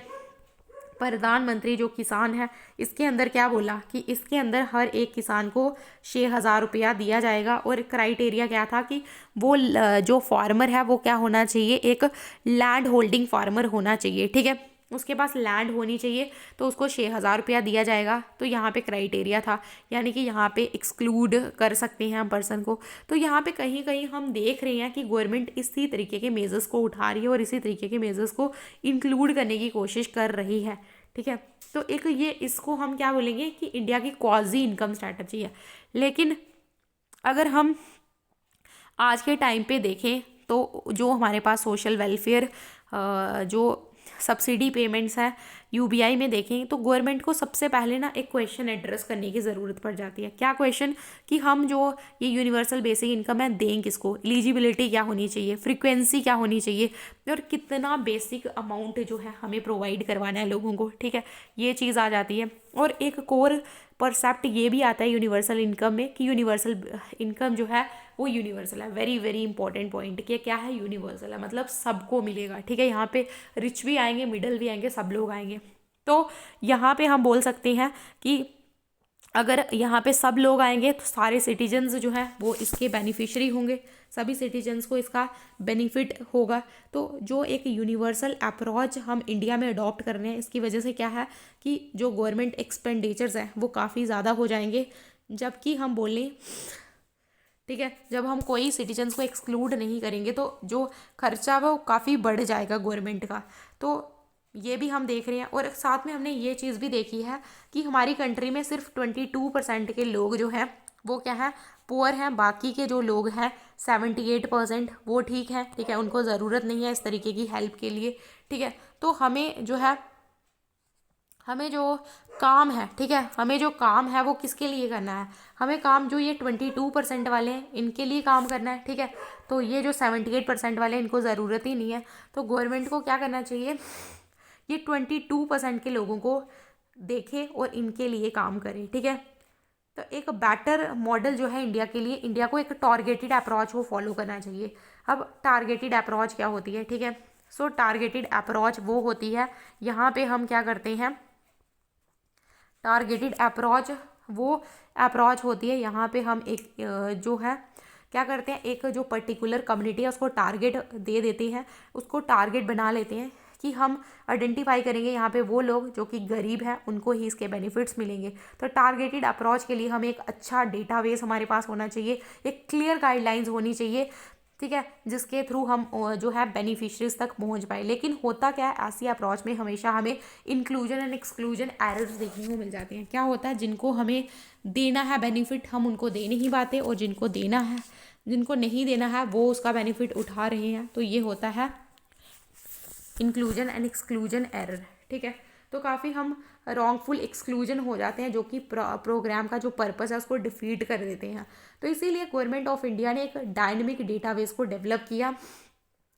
प्रधानमंत्री जो किसान है, इसके अंदर क्या बोला कि इसके अंदर हर एक किसान को 6,000 रुपया दिया जाएगा। और क्राइटेरिया क्या था कि वो जो फार्मर है वो क्या होना चाहिए, एक लैंड होल्डिंग फार्मर होना चाहिए, ठीक है, उसके पास लैंड होनी चाहिए, तो उसको 6,000 रुपया दिया जाएगा। तो यहाँ पे क्राइटेरिया था, यानी कि यहाँ पे एक्सक्लूड कर सकते हैं हम पर्सन को। तो यहाँ पे कहीं कहीं हम देख रहे हैं कि गवर्नमेंट इसी तरीके के मेजर्स को उठा रही है और इसी तरीके के मेजर्स को इंक्लूड करने की कोशिश कर रही है, ठीक है। तो एक ये इसको हम क्या बोलेंगे कि इंडिया की क्वाजी इनकम स्ट्रैटेजी है। लेकिन अगर हम आज के टाइम पे देखें तो जो हमारे पास सोशल वेलफेयर जो सब्सिडी पेमेंट्स है यूबीआई में देखें तो गवर्नमेंट को सबसे पहले ना एक क्वेश्चन एड्रेस करने की ज़रूरत पड़ जाती है। क्या क्वेश्चन? कि हम जो ये यूनिवर्सल बेसिक इनकम है दें किसको, एलिजिबिलिटी क्या होनी चाहिए, फ्रीक्वेंसी क्या होनी चाहिए, और कितना बेसिक अमाउंट जो है हमें प्रोवाइड करवाना है लोगों को। ठीक है, ये चीज़ आ जाती है। और एक कोर परसेप्ट ये भी आता है यूनिवर्सल इनकम में कि यूनिवर्सल इनकम जो है वो यूनिवर्सल है। वेरी वेरी इंपॉर्टेंट पॉइंट कि क्या है, यूनिवर्सल है, मतलब सबको मिलेगा। ठीक है, यहाँ पे रिच भी आएंगे, मिडल भी आएंगे, सब लोग आएंगे। तो यहाँ पे हम बोल सकते हैं कि अगर यहाँ पे सब लोग आएंगे तो सारे सिटीजन्स जो हैं वो इसके बेनिफिशियरी होंगे, सभी सिटीजन्स को इसका बेनिफिट होगा। तो जो एक यूनिवर्सल अप्रोच हम इंडिया में अडॉप्ट कर रहे हैं, इसकी वजह से क्या है कि जो गवर्नमेंट एक्सपेंडिचर्स हैं वो काफ़ी ज़्यादा हो जाएंगे। जबकि हम बोलें, ठीक है, जब हम कोई सिटीजन्स को एक्सक्लूड नहीं करेंगे तो जो खर्चा वो काफ़ी बढ़ जाएगा गवर्नमेंट का। तो ये भी हम देख रहे हैं। और साथ में हमने ये चीज़ भी देखी है कि हमारी कंट्री में सिर्फ 22% के लोग जो हैं वो क्या है, पुअर हैं। बाकी के जो लोग हैं 78% वो ठीक है। ठीक है, उनको ज़रूरत नहीं है इस तरीके की हेल्प के लिए। ठीक है, तो हमें जो है, हमें जो काम है, ठीक है, हमें जो काम है वो किसके लिए करना है, हमें काम जो ये 22% वाले हैं इनके लिए काम करना है। ठीक है, तो ये जो 78% वाले हैं इनको ज़रूरत ही नहीं है। तो गवर्नमेंट को क्या करना चाहिए, ये 22% के लोगों को देखे और इनके लिए काम करे। ठीक है, तो एक बेटर मॉडल जो है इंडिया के लिए, इंडिया को एक टारगेटेड अप्रोच वो फॉलो करना चाहिए। अब टारगेटेड अप्रोच क्या होती है? ठीक है, सो टारगेटेड अप्रोच वो होती है, यहाँ पे हम क्या करते हैं, टारगेटेड अप्रोच वो अप्रोच होती है, यहाँ पे हम एक जो है क्या करते हैं, एक जो पर्टिकुलर कम्युनिटी है उसको टारगेट दे देते हैं, उसको टारगेट बना लेते हैं कि हम आइडेंटिफाई करेंगे यहाँ पे वो लोग जो कि गरीब हैं, उनको ही इसके बेनिफिट्स मिलेंगे। तो टारगेटेड अप्रोच के लिए हमें एक अच्छा डेटाबेस हमारे पास होना चाहिए, एक क्लियर गाइडलाइंस होनी चाहिए। ठीक है, जिसके थ्रू हम जो है बेनिफिशरीज तक पहुंच पाए। लेकिन होता क्या है, ऐसी अप्रोच में हमेशा हमें इंक्लूजन एंड एक्सक्लूजन एरर्स देखने को मिल जाते हैं। क्या होता है, जिनको हमें देना है बेनिफिट हम उनको दे नहीं पाते, और जिनको देना है, जिनको नहीं देना है वो उसका बेनिफिट उठा रहे हैं। तो ये होता है इंक्लूजन एंड एक्सक्लूजन एरर। ठीक है, तो काफ़ी हम रॉन्गफुल एक्सक्लूजन हो जाते हैं, जो कि प्रोग्राम का जो पर्पस है उसको डिफीट कर देते हैं। तो इसीलिए गवर्नमेंट ऑफ इंडिया ने एक डायनेमिक डेटाबेस को डेवलप किया,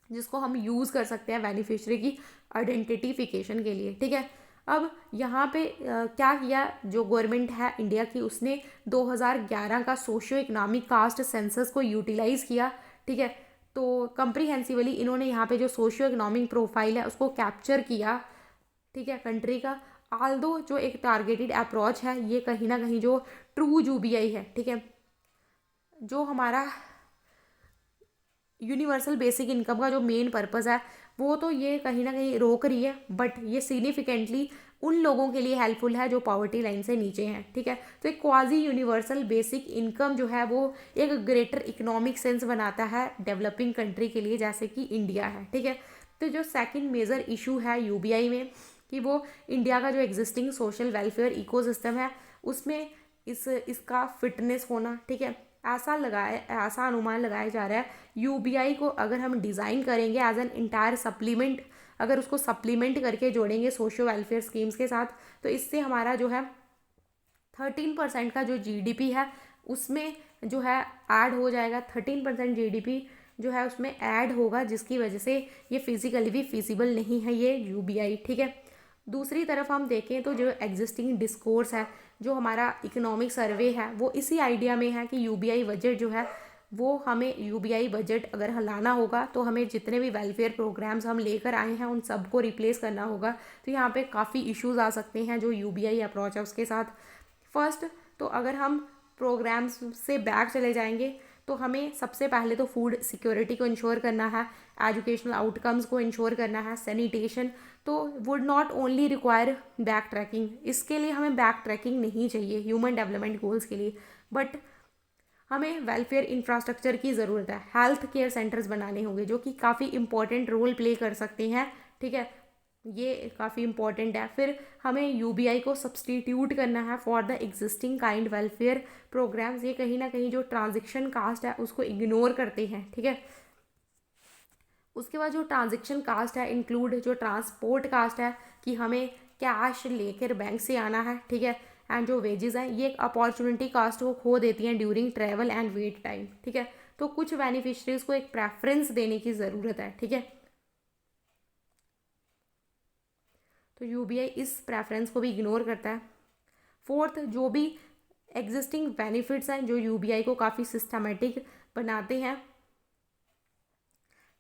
जिसको हम यूज़ कर सकते हैं बेनिफिशियरी की आइडेंटिफिकेशन के लिए। ठीक है, अब यहाँ पे क्या किया जो गवर्नमेंट है इंडिया की, उसने 2011 का सोशियो इकोनॉमिक कास्ट सेंसस को यूटिलाइज़ किया। ठीक है, तो कंप्रीहेंसिवली इन्होंने यहाँ पे जो सोशियो इकोनॉमिक प्रोफाइल है उसको कैप्चर किया। ठीक है, कंट्री का। आल्दो जो एक टारगेटेड अप्रोच है, ये कहीं ना कहीं जो ट्रू यूबीआई है, ठीक है, जो हमारा यूनिवर्सल बेसिक इनकम का जो मेन पर्पस है वो तो ये कहीं ना कहीं रोक रही है, बट ये सिग्निफिकेंटली उन लोगों के लिए हेल्पफुल है जो पॉवर्टी लाइन से नीचे हैं। ठीक है, तो एक क्वाजी यूनिवर्सल बेसिक इनकम जो है वो एक ग्रेटर इकोनॉमिक सेंस बनाता है डेवलपिंग कंट्री के लिए, जैसे कि इंडिया है। ठीक है, तो जो सेकंड मेजर इशू है यूबीआई में कि वो इंडिया का जो एग्जिस्टिंग सोशल वेलफेयर इकोसिस्टम है उसमें इसका फिटनेस होना। ठीक है, ऐसा अनुमान लगाया जा रहा है यूबीआई को अगर हम डिज़ाइन करेंगे एज एन इंटायर सप्लीमेंट, अगर उसको सप्लीमेंट करके जोड़ेंगे सोशल वेलफेयर स्कीम्स के साथ, तो इससे हमारा जो है 13% का जो जीडीपी है उसमें जो है ऐड हो जाएगा। 13% जीडीपी जो है उसमें ऐड होगा, जिसकी वजह से ये फिजिकली भी फिजिबल नहीं है ये यूबीआई। ठीक है, दूसरी तरफ हम देखें तो जो एग्जिस्टिंग डिस्कोर्स है, जो हमारा इकोनॉमिक सर्वे है, वो इसी आइडिया में है कि यूबीआई बजट जो है वो हमें यूबीआई बजट अगर लाना होगा तो हमें जितने भी वेलफेयर प्रोग्राम्स हम लेकर आए हैं उन सबको रिप्लेस करना होगा। तो यहाँ पे काफ़ी इश्यूज आ सकते हैं जो यूबीआई अप्रोच है उसके साथ। फर्स्ट तो अगर हम प्रोग्राम्स से बैक चले जाएंगे तो हमें सबसे पहले तो फूड सिक्योरिटी को इंश्योर करना है, एजुकेशनल आउटकम्स को इंश्योर करना है, सैनिटेशन। तो would not only require back tracking, इसके लिए हमें बैक ट्रैकिंग नहीं चाहिए ह्यूमन डेवलपमेंट गोल्स के लिए, बट हमें वेलफेयर इंफ्रास्ट्रक्चर की ज़रूरत है। हेल्थ केयर सेंटर्स बनाने होंगे जो कि काफ़ी इंपॉर्टेंट रोल प्ले कर सकते हैं। ठीक है, ये काफ़ी इंपॉर्टेंट है। फिर हमें यूबीआई को सब्सटीट्यूट करना है for the existing kind welfare programmes. ये कहीं ना कहीं जो ट्रांजेक्शन कास्ट है उसको इग्नोर करते हैं, ठीक है। उसके बाद जो ट्रांजेक्शन कास्ट है इंक्लूड जो ट्रांसपोर्ट कास्ट है, कि हमें कैश लेकर बैंक से आना है, ठीक है। एंड जो वेजेस हैं ये एक अपॉर्चुनिटी कास्ट को खो देती हैं during travel and wait time, ठीक है। तो कुछ बेनिफिशरीज को एक प्रेफरेंस देने की ज़रूरत है, ठीक है। तो यूबीआई इस प्रेफरेंस को भी इग्नोर करता है। फोर्थ, जो भी एग्जिस्टिंग बेनिफिट्स हैं जो यूबीआई को काफ़ी सिस्टमेटिक बनाते हैं,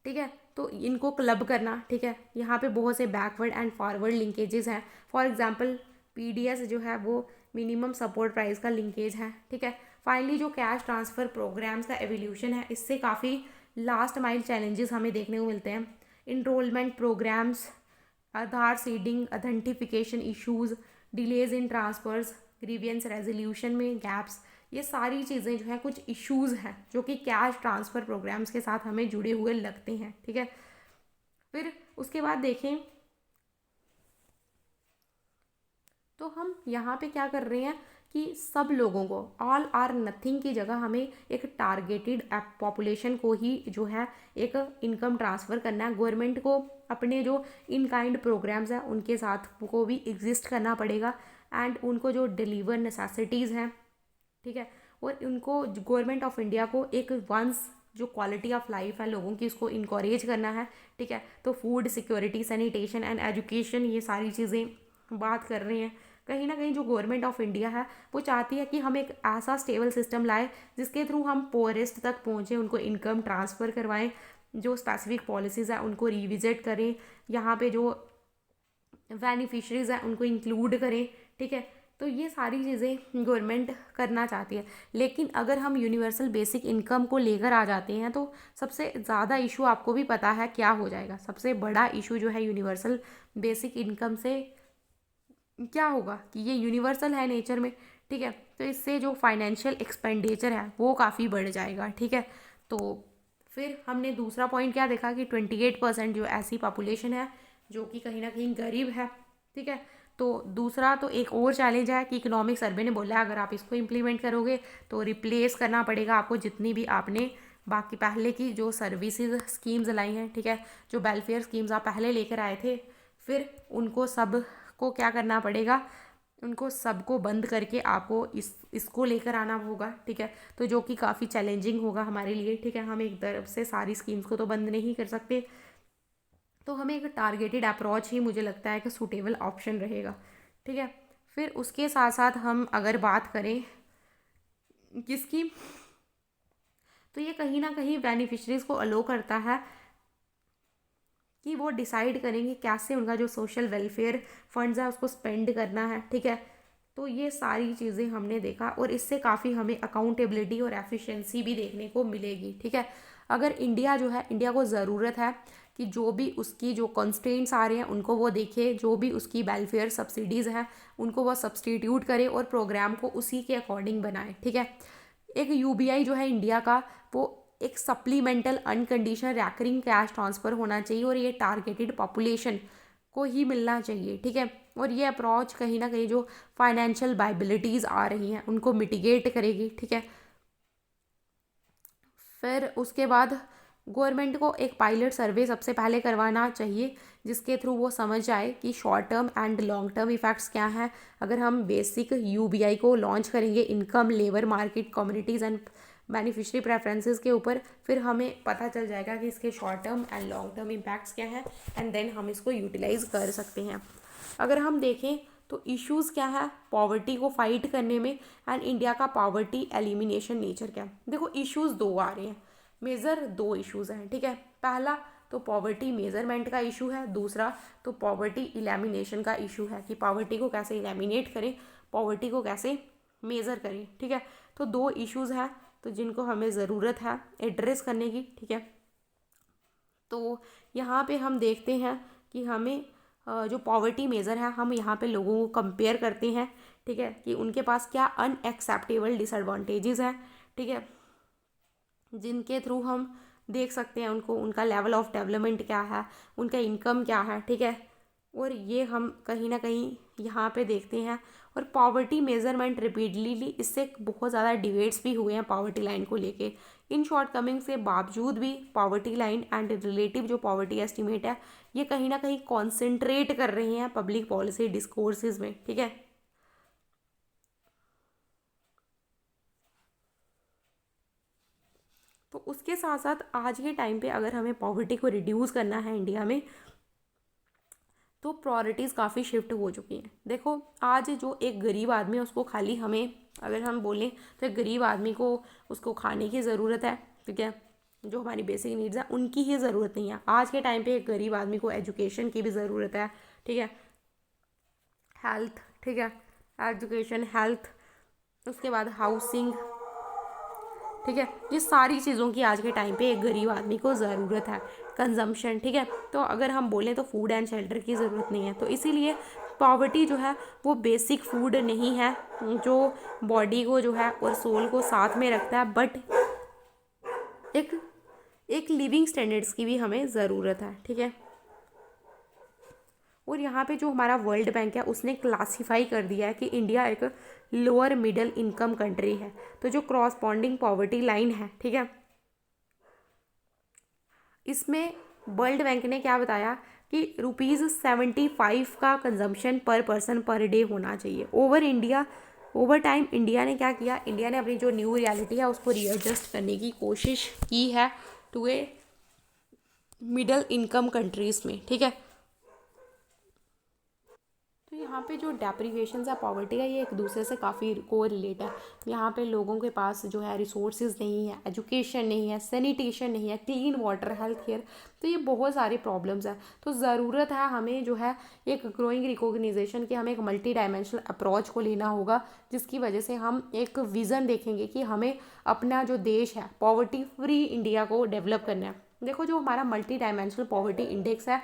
ठीक है, तो इनको क्लब करना, ठीक है। यहाँ पे बहुत से बैकवर्ड एंड फॉरवर्ड लिंकेजेस हैं। फॉर एग्जांपल पीडीएस जो है वो मिनिमम सपोर्ट प्राइस का लिंकेज है, ठीक है। फाइनली जो कैश ट्रांसफ़र प्रोग्राम्स का एवोल्यूशन है, इससे काफ़ी लास्ट माइल चैलेंजेस हमें देखने को मिलते हैं। Enrolment programmes, Aadhaar seeding, authentication issues, delays in transfers, grievance resolution में गैप्स, ये सारी चीज़ें जो हैं कुछ इश्यूज हैं जो कि कैश ट्रांसफ़र प्रोग्राम्स के साथ हमें जुड़े हुए लगते हैं, ठीक है। फिर उसके बाद देखें तो हम यहाँ पे क्या कर रहे हैं कि सब लोगों को ऑल आर नथिंग की जगह हमें एक टारगेटेड पॉपुलेशन को ही जो है एक इनकम ट्रांसफ़र करना है। गवर्नमेंट को अपने जो इन काइंड प्रोग्राम्स हैं उनके साथ को भी एग्जिस्ट करना पड़ेगा, एंड उनको जो डिलीवर नेसेसिटीज़ हैं, ठीक है, और उनको गवर्नमेंट ऑफ इंडिया को एक वंस जो क्वालिटी ऑफ लाइफ है लोगों की उसको इनक्रेज करना है, ठीक है। तो food security, sanitation and education, ये सारी चीज़ें बात कर रहे हैं। कहीं ना कहीं जो गवर्नमेंट ऑफ इंडिया है वो चाहती है कि हम एक ऐसा स्टेबल सिस्टम लाए जिसके थ्रू हम पोरेस्ट तक पहुँचें, उनको इनकम ट्रांसफ़र करवाएं, जो स्पेसिफिक पॉलिसीज़ हैं उनको रिविजिट करें, यहाँ पे जो बेनिफिशरीज़ हैं उनको इंक्लूड करें, ठीक है। तो ये सारी चीज़ें गवर्नमेंट करना चाहती है। लेकिन अगर हम यूनिवर्सल बेसिक इनकम को लेकर आ जाते हैं तो सबसे ज़्यादा इशू आपको भी पता है क्या हो जाएगा। सबसे बड़ा इशू जो है यूनिवर्सल बेसिक इनकम से क्या होगा कि ये यूनिवर्सल है नेचर में, ठीक है। तो इससे जो फाइनेंशियल एक्सपेंडिचर है वो काफ़ी बढ़ जाएगा, ठीक है। तो फिर हमने दूसरा पॉइंट क्या देखा कि 28% जो ऐसी पॉपुलेशन है जो कि कहीं ना कहीं गरीब है, ठीक है। तो दूसरा तो एक और चैलेंज है कि इकोनॉमिक सर्वे ने बोला है अगर आप इसको इम्प्लीमेंट करोगे तो रिप्लेस करना पड़ेगा आपको जितनी भी आपने बाकी पहले की जो सर्विसेज स्कीम्स लाई हैं, ठीक है, जो वेलफेयर स्कीम्स आप पहले लेकर आए थे, फिर उनको सब को क्या करना पड़ेगा, उनको सबको बंद करके आपको इसको लेकर आना होगा, ठीक है। तो जो कि काफ़ी चैलेंजिंग होगा हमारे लिए, ठीक है। हम एक तरफ से सारी स्कीम्स को तो बंद नहीं कर सकते, तो हमें एक टारगेटेड अप्रोच ही मुझे लगता है कि सूटेबल ऑप्शन रहेगा, ठीक है। फिर उसके साथ साथ हम अगर बात करें किसकी, तो ये कहीं ना कहीं बेनिफिशरीज़ को अलो करता है कि वो डिसाइड करेंगे कैसे उनका जो सोशल वेलफेयर फंड्स है उसको स्पेंड करना है, ठीक है। तो ये सारी चीज़ें हमने देखा और इससे काफ़ी हमें अकाउंटेबिलिटी और एफिशिएंसी भी देखने को मिलेगी, ठीक है। अगर इंडिया जो है, इंडिया को ज़रूरत है कि जो भी उसकी जो कंस्ट्रेंट्स आ रहे हैं उनको वो देखे, जो भी उसकी वेलफेयर सब्सिडीज़ हैं उनको वो सब्सटीट्यूट करे और प्रोग्राम को उसी के अकॉर्डिंग बनाए, ठीक है। एक यूबीआई जो है इंडिया का वो एक supplemental unconditional recurring cash transfer होना चाहिए और ये टारगेटेड पॉपुलेशन को ही मिलना चाहिए, ठीक है। और ये अप्रोच कहीं ना कहीं जो फाइनेंशियल वायबिलिटीज़ आ रही हैं उनको मिटिगेट करेगी, ठीक है। फिर उसके बाद गवर्नमेंट को एक पायलट सर्वे सबसे पहले करवाना चाहिए जिसके थ्रू वो समझ जाए कि short term and long term effects क्या हैं। अगर हम बेसिक यूबीआई को लॉन्च करेंगे income, labour market, communities and beneficiary preferences के ऊपर, फिर हमें पता चल जाएगा कि इसके short term and long term impacts क्या हैं, एंड देन हम इसको यूटिलाइज़ कर सकते हैं। अगर हम देखें तो इश्यूज़ क्या है पॉवर्टी को फाइट करने में, एंड इंडिया का पॉवर्टी एलिमिनेशन नेचर क्या है। देखो इश्यूज़ दो आ रहे हैं, मेजर दो इश्यूज़ हैं, ठीक है। पहला तो पॉवर्टी मेजरमेंट का इशू है, दूसरा तो पॉवर्टी इलेमिनेशन का इशू है कि पॉवर्टी को कैसे इलेमिनेट करें, पॉवर्टी को कैसे मेज़र करें, ठीक है। तो दो इश्यूज़ हैं तो जिनको हमें ज़रूरत है एड्रेस करने की, ठीक है। तो यहाँ पे हम देखते हैं कि हमें जो पॉवर्टी मेज़र है हम यहाँ पे लोगों को कंपेयर करते हैं, ठीक है, कि उनके पास क्या अनएक्सेप्टेबल डिसएडवांटेजेस हैं, ठीक है, जिनके थ्रू हम देख सकते हैं उनको, उनका लेवल ऑफ डेवलपमेंट क्या है, उनका इनकम क्या है, ठीक है। और ये हम कहीं ना कहीं यहाँ पे देखते हैं। और पॉवर्टी मेजरमेंट रिपीटडली, इससे बहुत ज़्यादा डिबेट्स भी हुए हैं पॉवर्टी लाइन को लेके। इन शॉर्टकमिंग से बावजूद भी पॉवर्टी लाइन एंड रिलेटिव जो पॉवर्टी एस्टिमेट है, ये कहीं ना कहीं कॉन्सेंट्रेट कर रहे हैं पब्लिक पॉलिसी डिस्कोर्सेज में, ठीक है। तो उसके साथ साथ आज के टाइम पे अगर हमें पॉवर्टी को रिड्यूस करना है इंडिया में, तो प्रायोरिटीज़ काफ़ी शिफ्ट हो चुकी हैं। देखो, आज जो एक गरीब आदमी है उसको खाली हमें अगर हम बोलें तो एक गरीब आदमी को उसको खाने की ज़रूरत है, ठीक है। जो हमारी बेसिक नीड्स हैं उनकी ही ज़रूरत नहीं है। आज के टाइम पे एक गरीब आदमी को एजुकेशन की भी ज़रूरत है, ठीक है, हेल्थ, ठीक है, एजुकेशन, हेल्थ, उसके बाद हाउसिंग, ठीक है। ये सारी चीज़ों की आज के टाइम पे एक गरीब आदमी को ज़रूरत है। कंजम्पशन, ठीक है। तो अगर हम बोलें तो फूड एंड शेल्टर की ज़रूरत नहीं है। तो इसीलिए पॉवर्टी जो है वो बेसिक फूड नहीं है जो बॉडी को जो है और सोल को साथ में रखता है, बट एक एक लिविंग स्टैंडर्ड्स की भी हमें ज़रूरत है, ठीक है। और यहाँ पे जो हमारा वर्ल्ड बैंक है उसने क्लासीफाई कर दिया है कि इंडिया एक लोअर मिडिल इनकम कंट्री है। तो जो क्रॉसपॉन्डिंग पॉवर्टी लाइन है, ठीक है, इसमें वर्ल्ड बैंक ने क्या बताया कि ₹75 का कंजम्पशन पर पर्सन पर डे होना चाहिए ओवर टाइम। इंडिया ने क्या किया, इंडिया ने अपनी जो न्यू रियलिटी है उसको रीएडजस्ट करने की कोशिश की है to a middle income countries में, ठीक है। तो यहाँ पे जो डेप्रीवेशन है, पॉवर्टी है, ये एक दूसरे से काफ़ी को रिलेट है। यहाँ पे लोगों के पास जो है रिसोर्सेज नहीं है, एजुकेशन नहीं है, सैनिटेशन नहीं है, क्लीन वाटर, हेल्थ केयर, तो ये बहुत सारी प्रॉब्लम्स है। तो ज़रूरत है हमें जो है एक ग्रोइंग रिकॉग्निजेशन कि हमें एक मल्टी डायमेंशनल अप्रोच को लेना होगा, जिसकी वजह से हम एक विज़न देखेंगे कि हमें अपना जो देश है पॉवर्टी फ्री इंडिया को डेवलप करना है। देखो, जो हमारा मल्टी डायमेंशनल पॉवर्टी इंडेक्स है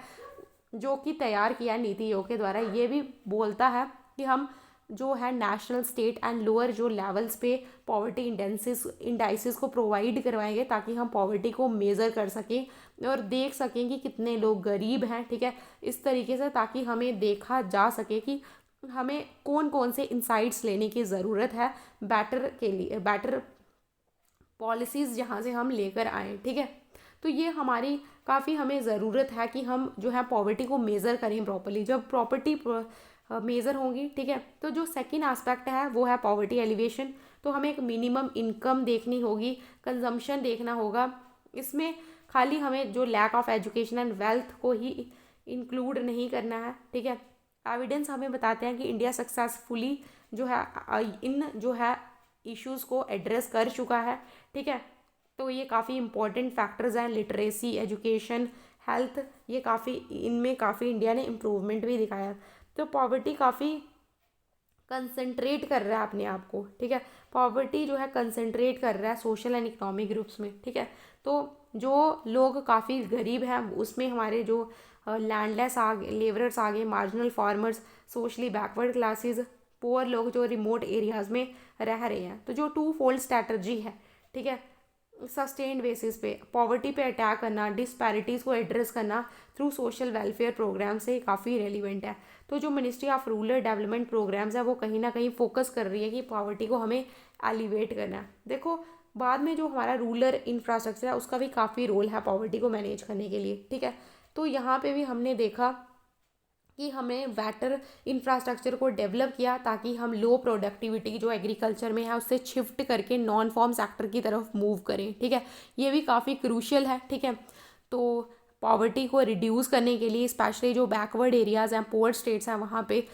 जो कि तैयार किया नीति आयोग के द्वारा, ये भी बोलता है कि हम जो है नेशनल, स्टेट एंड लोअर जो लेवल्स पे पॉवर्टी इंडाइसिस को प्रोवाइड करवाएंगे ताकि हम पॉवर्टी को मेज़र कर सकें और देख सकें कि कितने लोग गरीब हैं, ठीक है, इस तरीके से, ताकि हमें देखा जा सके कि हमें कौन कौन से इंसाइट्स लेने की ज़रूरत है बेटर के लिए, बेटर पॉलिसीज़ जहाँ से हम लेकर आएँ, ठीक है। तो ये हमारी काफ़ी हमें ज़रूरत है कि हम जो है पॉवर्टी को मेज़र करें प्रॉपर्ली। जब प्रॉपर्टी मेज़र होंगी, ठीक है, तो जो सेकंड एस्पेक्ट है वो है पॉवर्टी एलिवेशन। तो हमें एक मिनिमम इनकम देखनी होगी, कंजम्पशन देखना होगा। इसमें खाली हमें जो lack of education and wealth को ही इंक्लूड नहीं करना है, ठीक है। एविडेंस हमें बताते हैं कि इंडिया सक्सेसफुली जो है इन जो है इश्यूज़ को एड्रेस कर चुका है, ठीक है। तो ये काफ़ी इंपॉर्टेंट फैक्टर्स हैं, लिटरेसी, एजुकेशन, हेल्थ, ये काफ़ी, इनमें काफ़ी इंडिया ने इम्प्रूवमेंट भी दिखाया। तो पॉवर्टी काफ़ी कंसंट्रेट कर रहा है अपने आप को, ठीक है। पॉवर्टी जो है कंसंट्रेट कर रहा है सोशल एंड इकोनॉमिक ग्रुप्स में, ठीक है। तो जो लोग काफ़ी गरीब हैं उसमें हमारे जो लैंडलेस आ गए, लेबरर्स आ गए, marginal farmers, socially backward classes, poor लोग जो रिमोट एरियाज़ में रह रहे हैं। तो जो टू फोल्ड स्ट्रैटर्जी है, ठीक है, सस्टेन्ड बेसिस पे पॉवर्टी पे अटैक करना, डिस्पैरिटीज़ को एड्रेस करना थ्रू सोशल वेलफेयर प्रोग्राम से काफ़ी रेलिवेंट है। तो जो ministry of rural development programmes है वो कहीं ना कहीं फोकस कर रही है कि पॉवर्टी को हमें एलिवेट करना है। देखो, बाद में जो हमारा रूरल इंफ्रास्ट्रक्चर है उसका भी काफ़ी रोल है पॉवर्टी को मैनेज करने के लिए, ठीक है। तो यहाँ पे भी हमने देखा कि हमें बेटर इंफ्रास्ट्रक्चर को डेवलप किया ताकि हम लो प्रोडक्टिविटी जो एग्रीकल्चर में है उससे शिफ्ट करके नॉन फॉर्म सेक्टर की तरफ मूव करें, ठीक है। ये भी काफ़ी क्रूशियल है, ठीक है। तो पॉवर्टी को रिड्यूस करने के लिए स्पेशली जो बैकवर्ड एरियाज़ हैं, पुअर स्टेट्स हैं, वहाँ पे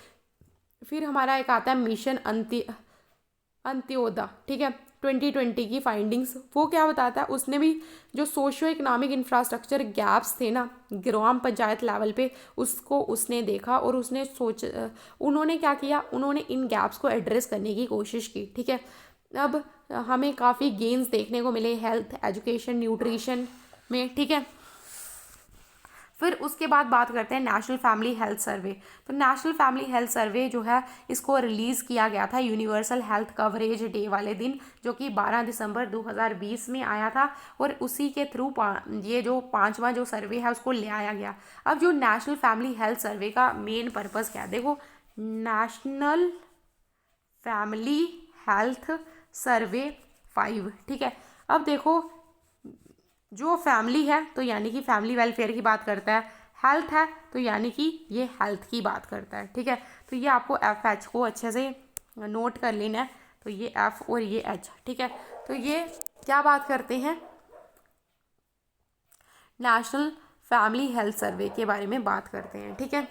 फिर हमारा एक आता है मिशन अंत्योदय, ठीक है, 2020 की फाइंडिंग्स। वो क्या बताता है, उसने भी जो सोशो इकोनॉमिक इंफ्रास्ट्रक्चर गैप्स थे ना ग्राम पंचायत लेवल पे, उसको उसने देखा और उसने उन्होंने क्या किया, उन्होंने इन गैप्स को एड्रेस करने की कोशिश की, ठीक है। अब हमें काफ़ी गेन्स देखने को मिले हेल्थ, एजुकेशन, न्यूट्रिशन में, ठीक है। फिर उसके बाद बात करते हैं नेशनल फैमिली हेल्थ सर्वे। तो नेशनल फैमिली हेल्थ सर्वे जो है इसको रिलीज़ किया गया था यूनिवर्सल हेल्थ कवरेज डे वाले दिन, जो कि 12 दिसंबर 2020 में आया था, और उसी के थ्रू ये जो 5वां जो सर्वे है उसको ले आया गया। अब जो नेशनल फैमिली हेल्थ सर्वे का मेन पर्पज़ क्या है, देखो नेशनल फैमिली हेल्थ सर्वे 5, ठीक है। अब देखो जो फैमिली है तो यानी कि फैमिली वेलफेयर की बात करता है, हेल्थ है तो यानी कि ये हेल्थ की बात करता है, ठीक है। तो ये आपको FH को अच्छे से नोट कर लेना है। तो ये F और ये H, ठीक है। तो ये क्या बात करते हैं, नेशनल फैमिली हेल्थ सर्वे के बारे में बात करते हैं, ठीक है।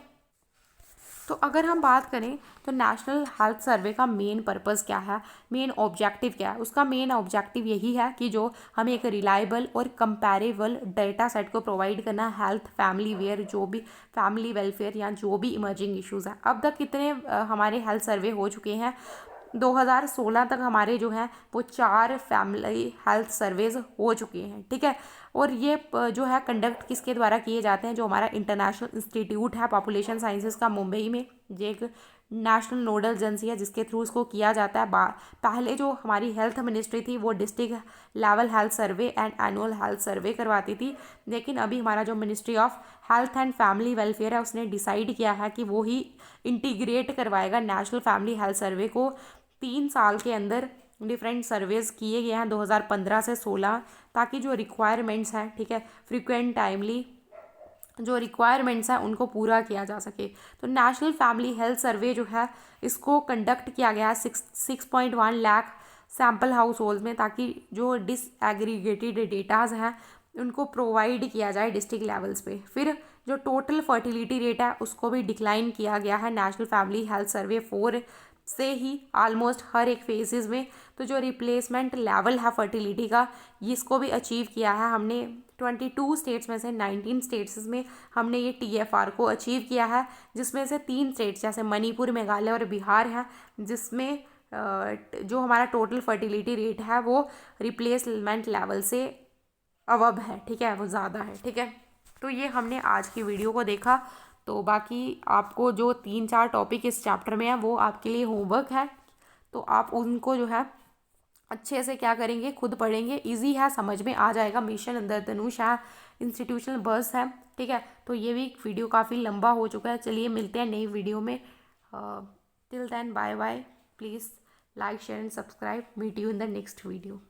तो अगर हम बात करें तो नेशनल हेल्थ सर्वे का मेन पर्पस क्या है, मेन ऑब्जेक्टिव क्या है, उसका मेन ऑब्जेक्टिव यही है कि जो हमें एक रिलायबल और कंपैरेबल डेटा सेट को प्रोवाइड करना है हेल्थ फैमिली वेयर जो भी फैमिली वेलफेयर या जो भी इमर्जिंग इश्यूज़ हैं। अब तक कितने हमारे हेल्थ सर्वे हो चुके हैं, 2016 तक हमारे जो हैं वो 4 फैमिली हेल्थ सर्वेज हो चुके हैं, ठीक है। और ये जो है कंडक्ट किसके द्वारा किए जाते हैं, जो हमारा इंटरनेशनल इंस्टीट्यूट है पॉपुलेशन साइंसेज का मुंबई में, ये एक नेशनल नोडल एजेंसी है जिसके थ्रू इसको किया जाता है। पहले जो हमारी हेल्थ मिनिस्ट्री थी वो district level health survey and annual health survey करवाती थी, लेकिन अभी हमारा जो ministry of health and family welfare है उसने डिसाइड किया है कि वो ही इंटीग्रेट करवाएगा नेशनल फैमिली हेल्थ सर्वे को। 3 साल के अंदर डिफरेंट सर्वेज किए गए हैं 2015 से 16, ताकि जो रिक्वायरमेंट्स हैं, ठीक है, फ्रिक्वेंट टाइमली जो रिक्वायरमेंट्स हैं उनको पूरा किया जा सके। तो नेशनल फैमिली हेल्थ सर्वे जो है इसको कंडक्ट किया गया है 6.1 लाख सैम्पल हाउस होल्ड में, ताकि जो डिसएग्रीगेटेड डेटाज हैं उनको प्रोवाइड किया जाए डिस्ट्रिक्ट लेवल्स पे। फिर जो टोटल फर्टिलिटी रेट है उसको भी डिक्लाइन किया गया है नेशनल फैमिली हेल्थ सर्वे 4 से ही ऑलमोस्ट हर एक फेजेस में। तो जो रिप्लेसमेंट लेवल है फर्टिलिटी का इसको भी अचीव किया है हमने 22 स्टेट्स में से 19 स्टेट्स में हमने ये TFR को अचीव किया है, जिसमें से 3 स्टेट्स जैसे मणिपुर, मेघालय और बिहार है, जिसमें जो हमारा टोटल फर्टिलिटी रेट है वो रिप्लेसमेंट लेवल से अवब है, ठीक है, वो ज़्यादा है, ठीक है। तो ये हमने आज की वीडियो को देखा। तो बाकी आपको जो 3-4 टॉपिक इस चैप्टर में है वो आपके लिए होमवर्क है, तो आप उनको जो है अच्छे से क्या करेंगे, खुद पढ़ेंगे, इजी है, समझ में आ जाएगा। मिशन इंद्रधनुष है, इंस्टीट्यूशनल बस है, ठीक है। तो ये भी वीडियो काफ़ी लंबा हो चुका है, चलिए मिलते हैं नई वीडियो में। Till then bye bye, please like share and subscribe, meet you in the next video.